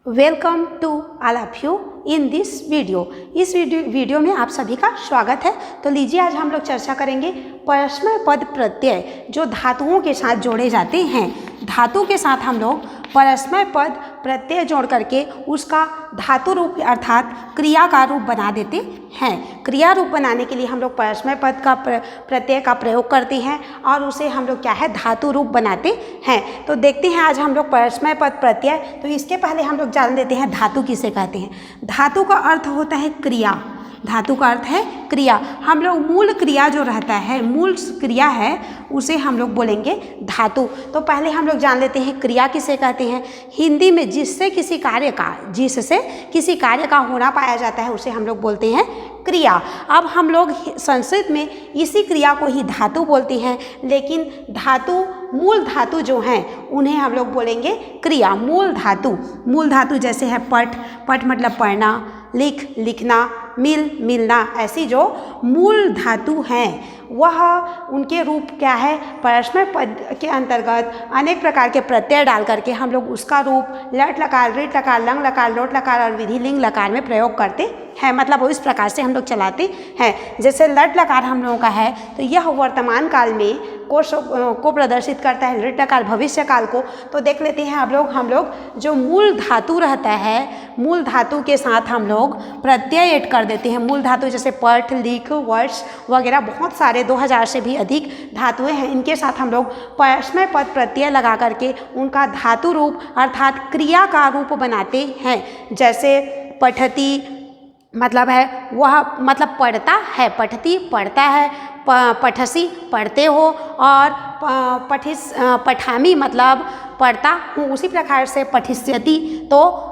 Welcome to all of you in this video. इस video में आप सभी का स्वागत है। तो लीजिए आज हम लोग चर्चा करेंगे परस्मय पद प्रत्यय जो धातुओं के साथ जोड़े जाते हैं। धातु के साथ हम लोग परस्मय पद प्रत्यय जोड़ करके उसका धातु रूप अर्थात क्रिया का रूप बना देते हैं। क्रिया रूप बनाने के लिए हम लोग परस्मय पद का प्रत्यय का प्रयोग करते हैं और उसे हम लोग क्या है धातु रूप बनाते हैं। तो देखते हैं आज हम लोग परस्मय पद प्रत्यय। तो इसके पहले हम लोग जान लेते हैं धातु किसे कहते हैं। धातु का अर्थ होता है क्रिया। धातु का अर्थ है क्रिया। हम लोग मूल क्रिया जो रहता है, मूल क्रिया है, उसे हम लोग बोलेंगे धातु। तो पहले हम लोग जान लेते हैं क्रिया किसे कहते हैं। हिंदी में जिससे किसी कार्य का होना पाया जाता है उसे हम लोग बोलते हैं क्रिया। अब हम लोग संस्कृत में इसी क्रिया को ही धातु बोलते हैं, लेकिन धातु मूल धातु जो हैं उन्हें हम लोग बोलेंगे क्रिया। मूल धातु जैसे है पठ मतलब पढ़ना, लिखना, मिलना, ऐसी जो मूल धातु हैं वह उनके रूप क्या है परस्मय पद के अंतर्गत अनेक प्रकार के प्रत्यय डाल करके हम लोग उसका रूप लट लकार, ऋट लकार, लंग लकार, लोट लकार और विधि लिंग लकार में प्रयोग करते हैं। मतलब इस प्रकार से हम लोग चलाते हैं। जैसे लट लकार हम लोगों का है तो यह वर्तमान काल में को प्रदर्शित करता है, ऋट लकार भविष्य काल को। तो देख लेते हैं हम लोग जो मूल धातु रहता है, मूल धातु के साथ हम लोग प्रत्यय ऐड कर देते हैं। मूल धातु जैसे पठ, लिख, वर्ष वगैरह बहुत सारे 2000 से भी अधिक धातुएं हैं। इनके साथ हम लोग परस्मय पद प्रत्यय लगा करके उनका धातु रूप अर्थात क्रिया का रूप बनाते हैं। जैसे पठती मतलब है वह मतलब पढ़ता है, पठती पढ़ता है, पठसी पढ़ते हो, और पठामी मतलब पढ़ता हूँ। उसी प्रकार से पठिष्यति तो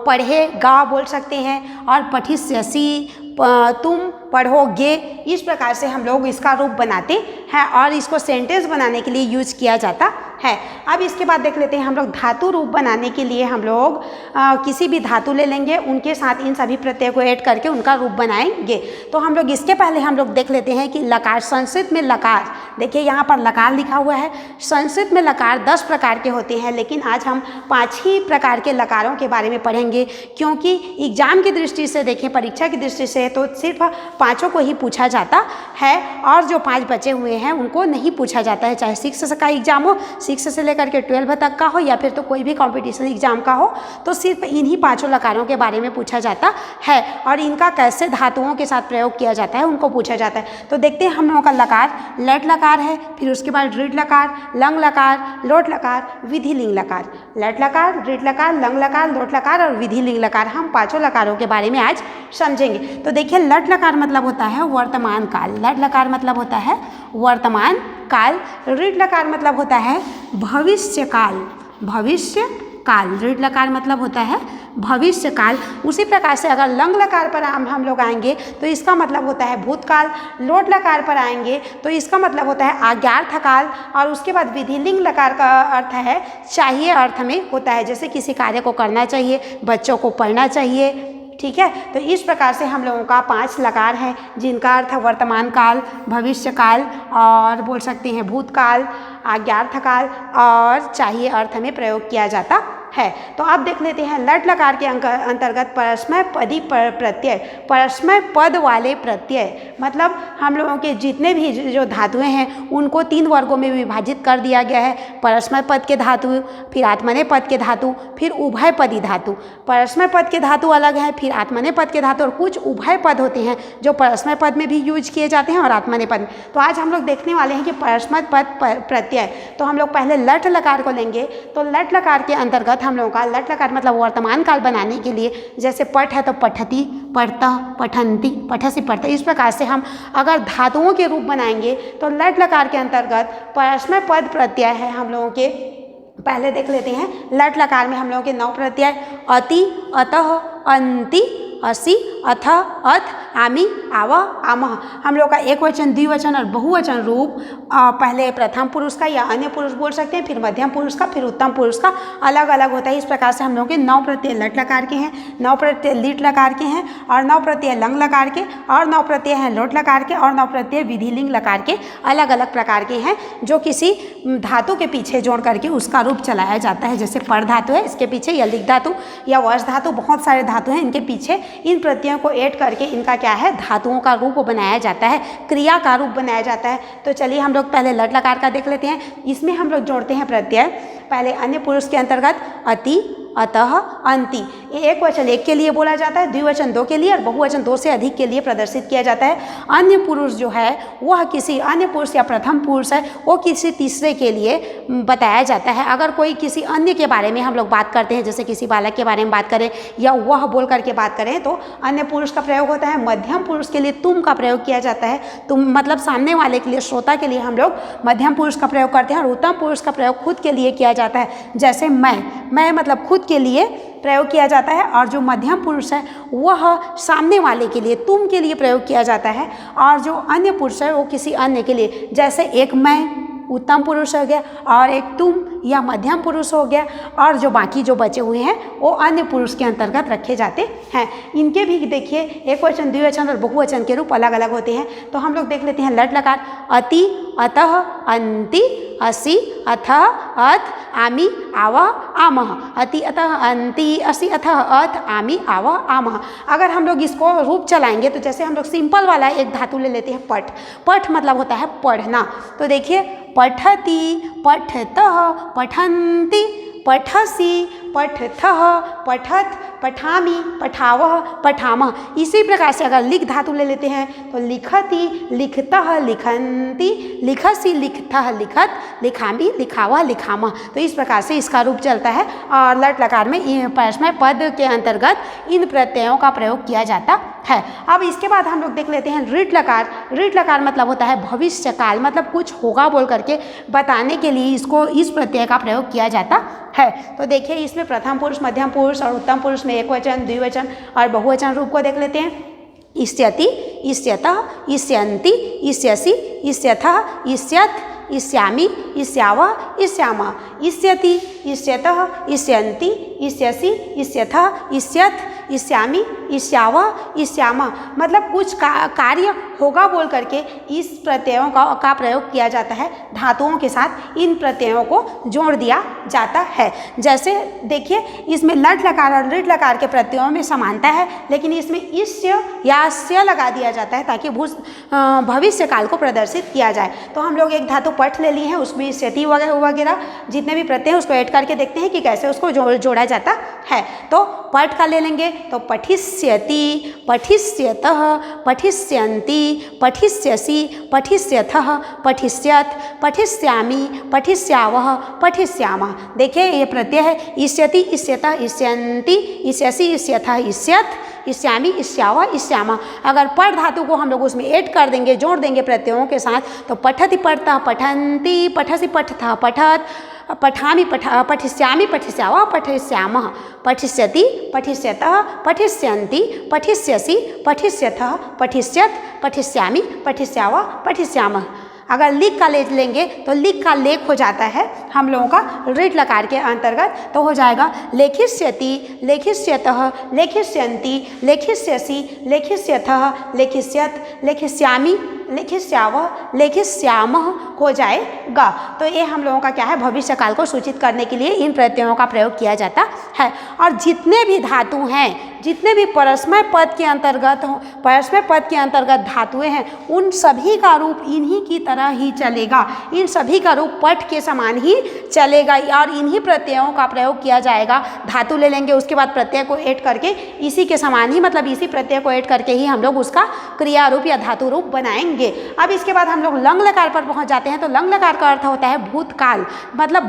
पढ़ेगा बोल सकते हैं, और पठिष्यसि तुम पढ़ोगे। इस प्रकार से हम लोग इसका रूप बनाते हैं और इसको सेंटेंस बनाने के लिए यूज किया जाता है। अब इसके बाद देख लेते हैं हम लोग धातु रूप बनाने के लिए हम लोग किसी भी धातु ले लेंगे, उनके साथ इन सभी प्रत्यय को ऐड करके उनका रूप बनाएंगे। तो हम लोग इसके पहले हम लोग देख लेते हैं कि लकार। संस्कृत में लकार, देखिए यहाँ पर लकार लिखा हुआ है। संस्कृत में लकार 10 प्रकार के होते हैं, लेकिन आज हम 5 ही प्रकार के लकारों के बारे में पढ़ेंगे, क्योंकि एग्जाम की दृष्टि से देखें, परीक्षा की दृष्टि से तो सिर्फ 5 को ही पूछा जाता है और जो 5 बचे हुए हैं उनको नहीं पूछा जाता है। चाहे 6 का एग्जाम हो, 6 से लेकर के 12 तक का हो, या फिर तो कोई भी कंपटीशन एग्जाम का हो, तो सिर्फ इन्हीं 5 लकारों के बारे में पूछा जाता है और इनका कैसे धातुओं के साथ प्रयोग किया जाता है उनको पूछा जाता है। तो देखते हैं हम लोगों का लकार। लट लकार है, फिर उसके बाद ऋट लकार, लंग लकार, लोट लकार, विधि लिंग लकार। लट लकार, ऋट लकार, लंग लकार, लोट लकार और विधि लिंग लकार, हम 5 लकारों के बारे में आज समझेंगे। तो देखिए लट लकार मतलब होता है वर्तमान काल। लट लकार मतलब होता है वर्तमान काल। ऋट लकार मतलब होता है भविष्य काल। भविष्य काल, ऋट लकार मतलब होता है भविष्य काल। उसी प्रकार से अगर लंग लकार पर हम लोग आएंगे तो इसका मतलब होता है भूतकाल। लोट लकार पर आएंगे तो इसका मतलब होता है आज्ञार्थ काल, और उसके बाद विधि लिंग लकार का अर्थ है चाहिए अर्थ में होता है, जैसे किसी कार्य को करना चाहिए, बच्चों को पढ़ना चाहिए। ठीक है, तो इस प्रकार से हम लोगों का 5 लकार हैं जिनका अर्थ वर्तमान काल, भविष्य काल और बोल सकते हैं भूतकाल, आज्ञार्थ काल और चाहिए अर्थ में प्रयोग किया जाता है। तो अब देख लेते हैं लट लकार के अंतर्गत परस्मय पदी प्रत्यय। परस्मय पद वाले प्रत्यय मतलब हम लोगों के जितने भी जो धातुएं हैं उनको 3 वर्गों में विभाजित कर दिया गया है। परस्मय पद के धातु, फिर आत्मनेय पद के धातु, फिर उभय पदी धातु। परस्मय पद के धातु अलग है, फिर आत्मनेय पद के धातु, और कुछ उभय पद होते हैं जो परस्मय पद में भी यूज किए जाते हैं और आत्मनेय पद में। तो आज हम लोग देखने वाले हैं कि परस्मय पद प्रत्यय। तो हम लोग पहले लट लकार को लेंगे। तो लट लकार के अंतर्गत हम लोगों का लट लकार मतलब वर्तमान काल बनाने के लिए, जैसे पठ है तो पठती पढ़ता, पठंती पठसी पढ़ता। इस प्रकार से हम अगर धातुओं के रूप बनाएंगे तो लट लकार के अंतर्गत परस्मय पद प्रत्यय है हम लोगों के। पहले देख लेते हैं लट लकार में हम लोगों के 9 प्रत्यय अति, अतः, अंति, असि अथ, अथ, आमी, आव, आमः। हम लोग का एक वचन, द्विवचन और बहुवचन रूप पहले प्रथम पुरुष का या अन्य पुरुष बोल सकते हैं, फिर मध्यम पुरुष का, फिर उत्तम पुरुष का अलग अलग होता है। इस प्रकार से हम लोग के 9 प्रत्यय लट लकार के हैं, 9 प्रत्यय लीट लकार के हैं, और 9 प्रत्यय लंग लकार के, और 9 प्रत्यय हैं लोट लकार के, और 9 प्रत्यय विधिलिंग लकार के अलग अलग प्रकार के हैं, जो किसी धातु के पीछे जोड़ करके उसका रूप चलाया जाता है। जैसे पर धातु है, इसके पीछे या लिंग धातु या वश धातु, बहुत सारे धातु हैं, इनके पीछे इन प्रत्ययों को ऐड करके इनका क्या है, धातुओं का रूप बनाया जाता है, क्रिया का रूप बनाया जाता है। तो चलिए हम लोग पहले लट लकार का देख लेते हैं। इसमें हम लोग जोड़ते हैं प्रत्यय पहले अन्य पुरुष के अंतर्गत अति, अतः, अंति। ये एक वचन एक के लिए बोला जाता है, द्विवचन 2 के लिए और बहुवचन 2 से अधिक के लिए प्रदर्शित किया जाता है। अन्य पुरुष जो है वह किसी अन्य पुरुष या प्रथम पुरुष है, वो किसी तीसरे के लिए बताया जाता है। अगर कोई किसी अन्य के बारे में हम लोग बात करते हैं, जैसे किसी बालक के बारे में बात करें या वह बोल करके बात करें, तो अन्य पुरुष का प्रयोग होता है। मध्यम पुरुष के लिए तुम का प्रयोग किया जाता है, तुम मतलब सामने वाले के लिए, श्रोता के लिए हम लोग मध्यम पुरुष का प्रयोग करते हैं, और उत्तम पुरुष का प्रयोग खुद के लिए किया जाता है। जैसे मैं मतलब खुद के लिए प्रयोग किया जाता है, और जो मध्यम पुरुष है वह सामने वाले के लिए, तुम के लिए प्रयोग किया जाता है, और जो अन्य पुरुष है वो किसी अन्य के लिए। जैसे एक मैं उत्तम पुरुष हो गया, और एक तुम या मध्यम पुरुष हो गया, और जो बाकी जो बचे हुए हैं वो अन्य पुरुष के अंतर्गत रखे जाते हैं। इनके भी देखिए एक वचन, द्विवचन और बहुवचन के रूप अलग अलग होते हैं। तो हम लोग देख लेते हैं लट लकार। अति, अतः, अंति, असि, अथः, अथ, आमी, आव, आमः। अति, अतः, अंति, असि, अथः, अथ, आमी, आव, आमः। अगर हम लोग इसको रूप चलाएंगे तो जैसे हम लोग सिंपल वाला एक धातु ले लेते हैं पठ। पठ मतलब होता है पढ़ना। तो देखिए पठति, पठतः, पठन्ति, पठसि, पठथः, पठत, पठामि, पठावः, पठामः। इसी प्रकार से अगर लिख धातु ले लेते हैं तो लिखति, लिखतः, लिखन्ति, लिखसि, लिखतः, लिखत, लिखामि, लिखावः, लिखामः। तो इस प्रकार से इसका रूप चलता है, और लट लकार में परस्मै पद के अंतर्गत इन प्रत्ययों का प्रयोग किया जाता है। अब इसके बाद हम लोग देख लेते हैं ऋट लकार। ऋट लकार मतलब होता है भविष्य काल, मतलब कुछ होगा बोल करके बताने के लिए इसको, इस प्रत्यय का प्रयोग किया जाता है। तो देखिए इसमें प्रथम पुरुष, मध्यम पुरुष और उत्तम पुरुष में एक वचन, द्विवचन और बहुवचन रूप को देख लेते हैं। इष्यति, इष्यतः, इष्यन्ति, इष्यसि, इष्यथः, इष्यथ, इष्यामि, इष्यावः, इष्यामः। इष्यति, इष्यतः, इष्यन्ति, इष्यसि, इष्यथः, इष्यथ, इष्यामि, इष्यावः, इष्यामः। मतलब कुछ कार्य होगा बोल करके इस प्रत्ययों का प्रयोग किया जाता है। धातुओं के साथ इन प्रत्ययों को जोड़ दिया जाता है। जैसे देखिए इसमें लट लकार और ऋट लकार के प्रत्ययों में समानता है, लेकिन इसमें इस्य या स्य लगा दिया जाता है ताकि भविष्य काल को प्रदर्शित किया जाए। तो हम लोग एक धातु पठ ले लिए हैं, उसमें इष्यति वगैरह जितने भी प्रत्यय हैं उसको ऐड करके देखते हैं कि कैसे उसको जोड़ा जाता है। तो पठ का ले लेंगे तो पठिष्यति, पठिष्यतः, पठिष्यन्ति, पठिष्यसि, पठिष्यथः, पठिष्यथ, पठिष्यामि, पठिष्यावः, पठिष्यामः। देखिए ये प्रत्यय है इष्यति, इष्यतः, इष्यन्ति, इष्यसि, इष्यथः, इष्यथ, इष्यामि, इष्यावः, इष्यामः। अगर पर धातु को हम लोग उसमें ऐड कर देंगे, जोड़ देंगे प्रत्ययों के साथ, तो पठति, पठतः, पठन्ति, पठसि, पठथः, पठत, पठामि, पठिष्यामि, पठिष्यावः, पठिष्यामः। पठिष्यति, पठिष्यतः, पठिष्यन्ति, पठिष्यसि, पठिष्यथः, पठिष्यथ, पठिष्यामि, पठिष्यावः, पठिष्यामः। अगर लिख का ले लेंगे तो लिख का लेख हो जाता है हम लोगों का ऋट लकार के अंतर्गत, तो हो जाएगा लेखिष्यति, लेखिष्यतः, लेखिष्यन्ति, लेखिष्यसि, लेखिष्यथः, लेखिष्यथ, लेखिष्यामि, लेखिष्यावः, लेखिष्यामः हो जाएगा। तो ये हम लोगों का क्या है, भविष्य काल को सूचित करने के लिए इन प्रत्ययों का प्रयोग किया जाता है। और जितने भी धातु हैं, जितने भी परस्मै पद के अंतर्गत धातुएं हैं, उन सभी का रूप इन्हीं की तरह ही चलेगा। इन सभी का रूप पठ के समान ही चलेगा, और इन्हीं प्रत्ययों का प्रयोग किया जाएगा। धातु ले लेंगे, उसके बाद प्रत्यय को ऐड करके इसी के समान ही, मतलब इसी प्रत्यय को ऐड करके ही हम लोग उसका क्रिया रूप या धातु रूप बनाएंगे। अब इसके बाद हम लोग लंग लकार पर पहुंच जाते हैं। तो लंग लकार का अर्थ होता है भूतकाल, मतलब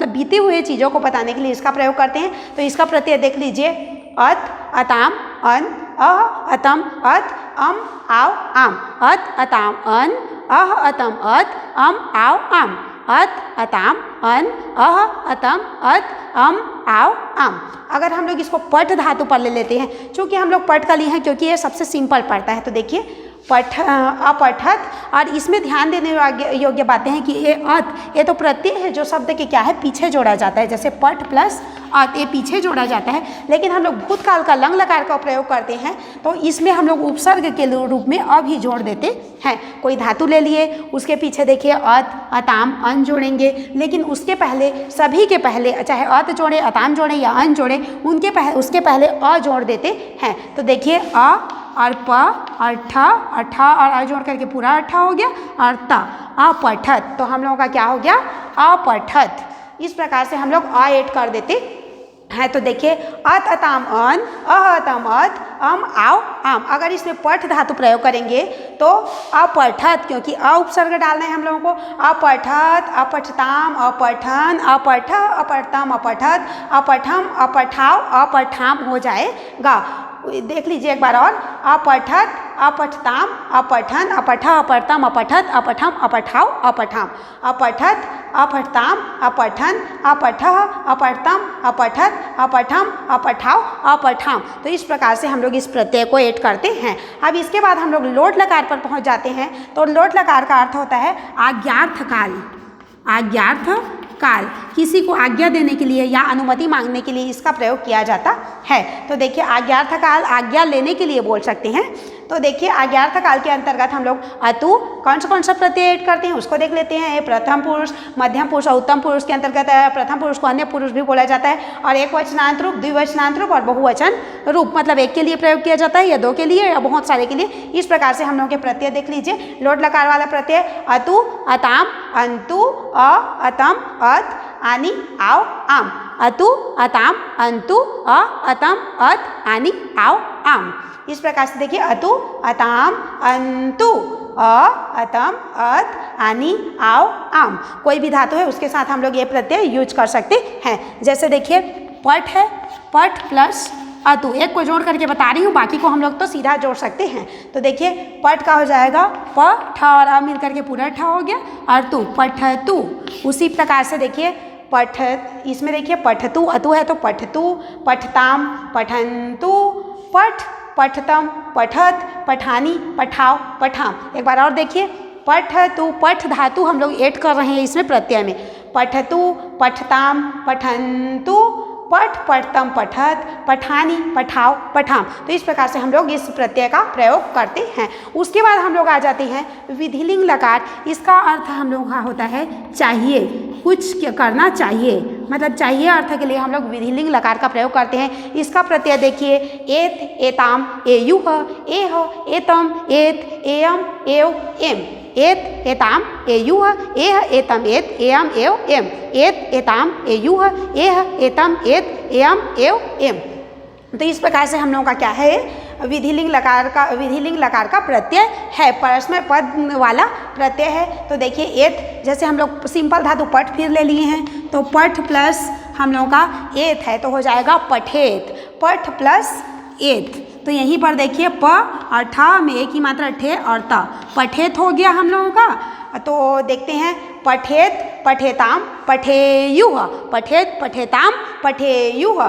बीते हुए चीज़ों को बताने के लिए इसका प्रयोग करते हैं। तो इसका प्रत्यय देख लीजिए, अत, अताम, अन, अह, अतम, अत, आव, आम। अत, अताम, अन, अह, अतम, अत, आव, आम। अत, अताम, अन, अह, अतम, अत, आओ, आम। अगर हम लोग इसको पठ धातु पर ले लेते हैं, चूँकि हम लोग पठ का लिए हैं क्योंकि ये सबसे सिंपल पड़ता है, तो देखिए पठ, अपठत, और इसमें ध्यान देने योग्य बातें हैं कि ये अत, ये तो प्रत्यय है जो शब्द के क्या है पीछे जोड़ा जाता है, जैसे पठ प्लस अत ये पीछे जोड़ा जाता है। लेकिन हम लोग भूतकाल का लंग लकार का प्रयोग करते हैं तो इसमें हम लोग उपसर्ग के रूप में अ भी जोड़ देते हैं। कोई धातु ले लिए, उसके पीछे देखिए अत, अताम, अन जोड़ेंगे, लेकिन उसके पहले, सभी के पहले, चाहे अत जोड़े, अताम जोड़े या अन जोड़े, उसके पहले अ जोड़ देते हैं। तो देखिए अ और प और ठ और ठ और अ जोड़ करके पूरा अट्ठा हो गया, और त, अपठत, तो हम लोगों का क्या हो गया अपठत। इस प्रकार से हम लोग अ ऐड कर देते हैं। तो देखिए अत, अताम, अन, अह, अतम, अत, आओ, आम। अगर इसमें पठ धातु प्रयोग करेंगे तो अपठत, क्योंकि अ उपसर्ग डालना है हम लोगों को, अपठत, अपठताम, अपठन, अपठ, अपठतम, अपठत, अपठम, अपठाव, अपठाम हो जाएगा। देख लीजिए एक बार और, अपठत, अपठताम, अपठन, अपठ, अपठतम, अपठत, अपठम, अपठाव, अपठाम, अपठत, अपठताम, अपठन, अपठ, अपठतम, अपठत, अपठम, अपठाव, अपठाम। तो इस प्रकार से हम लोग इस प्रत्यय को ऐड करते हैं। अब इसके बाद हम लोग लोट लकार पर पहुंच जाते हैं। तो लोट लकार का अर्थ होता है आज्ञार्थ काल। आज्ञार्थ काल, किसी को आज्ञा देने के लिए या अनुमति मांगने के लिए इसका प्रयोग किया जाता है। तो देखिए आज्ञार्थ काल आज्ञा लेने के लिए बोल सकते हैं। तो देखिए आज्ञार्थ काल के अंतर्गत हम लोग अतु कौन सा प्रत्यय ऐड करते हैं उसको देख लेते हैं। प्रथम पुरुष, मध्यम पुरुष और उत्तम पुरुष के अंतर्गत प्रथम पुरुष को अन्य पुरुष भी बोला जाता है, और एक वचनांत रूप, द्विवचनांत रूप और बहुवचन रूप, मतलब एक के लिए प्रयोग किया जाता है या दो के लिए या बहुत सारे के लिए। इस प्रकार से हम लोग के प्रत्यय देख लीजिए। लोट लकार वाला प्रत्यय अतु, अताम, अंतु, अ, अतम, अत, आनी, आओ, आम। अतु, अताम, अंतु, अ, अतम, अत, आनी, आओ, आम। इस प्रकार से देखिए अतु, अताम, अंतु, अ, अतम, अत, आनी, आओ, आम। कोई भी धातु है उसके साथ हम लोग ये प्रत्यय यूज कर सकते हैं। जैसे देखिए पठ है, पठ प्लस अतु, एक को जोड़ करके बता रही हूँ, बाकी को हम लोग तो सीधा जोड़ सकते हैं। तो देखिए पठ का हो जाएगा प, ठ और अ मिल करके पूरा ठ हो गया, और तु, पठतु। उसी प्रकार से देखिए पठ, इसमें देखिए पठतु, अतु है तो पठतु, पठताम, पठन्तु, पठ, पठतम, पठत, पठानी, पठाव, पठाम। एक बार और देखिए पठतु, पठ धातु हम लोग ऐड कर रहे हैं इसमें प्रत्यय में। पठतु, पठताम, पठन्तु, पठ, पठतम, पठत, पठानी, पठाव, पठाम। तो इस प्रकार से हम लोग इस प्रत्यय का प्रयोग करते हैं। उसके बाद हम लोग आ जाते हैं विधिलिंग लकार। इसका अर्थ हम लोग का होता है चाहिए, कुछ करना चाहिए, मतलब चाहिए अर्थ के लिए हम लोग विधिलिंग लकार का प्रयोग करते हैं। इसका प्रत्यय देखिए एत, एताम, एयुह, एह, एतम, एत, एयम, एव, एम। एत, एताम, एयुह, एह, एतम, एत, एयम, एव, एम। एत, एताम, एयुह, एह, एतम, एत, एयम, एव, एम। तो इस प्रकार से हम लोगों का क्या है विधिलिंग लकार का प्रत्यय है, परस्मै पद वाला प्रत्यय है। तो देखिए एत, जैसे हम लोग सिंपल धातु पठ फिर ले लिए हैं, तो पठ प्लस हम लोगों का एत है तो हो जाएगा पठेत। पठ प्लस एत, तो यहीं पर देखिए प और ठ में एक ही मात्रा ठे और त, पठेत हो गया हम लोगों का। तो देखते हैं पठेत, पठेताम, पठेयुह, पठेत, पठेताम, पठेयुह,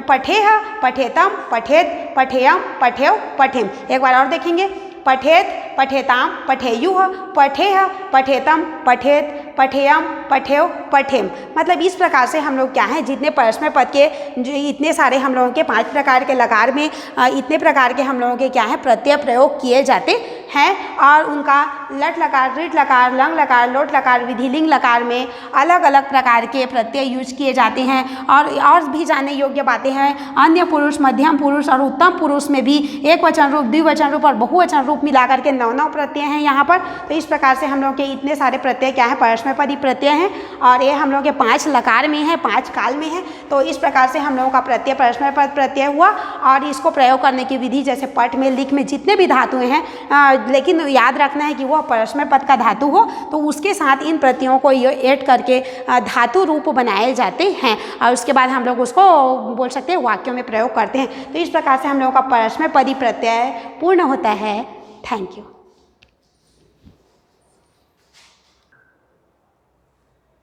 पठेह, पठेतम, पठेत, पठेयम, पठेव, पठेम। एक बार और देखेंगे पठेत, पठेताम, पठेयुह, पठेह, पठेतम, पठेत, पठेयम, पठेव, पठेम। मतलब इस प्रकार से हम लोग क्या हैं जितने परस्मै पद के जो इतने सारे हम लोगों के 5 प्रकार के लकार में इतने प्रकार के हम लोगों के क्या है प्रत्यय प्रयोग किए जाते हैं, और उनका लट लकार, ऋट लकार, लंग लकार, लोट लकार, विधिलिंग लकार में अलग अलग प्रकार के प्रत्यय यूज किए जाते हैं। और भी जानने योग्य बातें हैं, अन्य पुरुष, मध्यम पुरुष और उत्तम पुरुष में भी एक वचन रूप, द्विवचन रूप और बहुवचन रूप मिलाकर के 9 प्रत्यय हैं यहाँ पर। तो इस प्रकार से हम लोग के इतने सारे प्रत्यय क्या है परस्मै पदी प्रत्यय हैं, और ये हम लोग के 5 लकार में है, 5 काल में है। तो इस प्रकार से हम लोगों का प्रत्यय परस्मै पद प्रत्यय हुआ, और इसको प्रयोग करने की विधि जैसे पठ में, लिख में जितने भी धातुएं हैं, लेकिन याद रखना है कि वह परस्मै पद का धातु हो, तो उसके साथ इन प्रत्ययों को ऐड करके धातु रूप बनाए जाते हैं, और उसके बाद हम लोग उसको बोल सकते हैं वाक्यों में प्रयोग करते हैं। तो इस प्रकार से हम लोगों का परस्मै पदी प्रत्यय पूर्ण होता है। Thank you.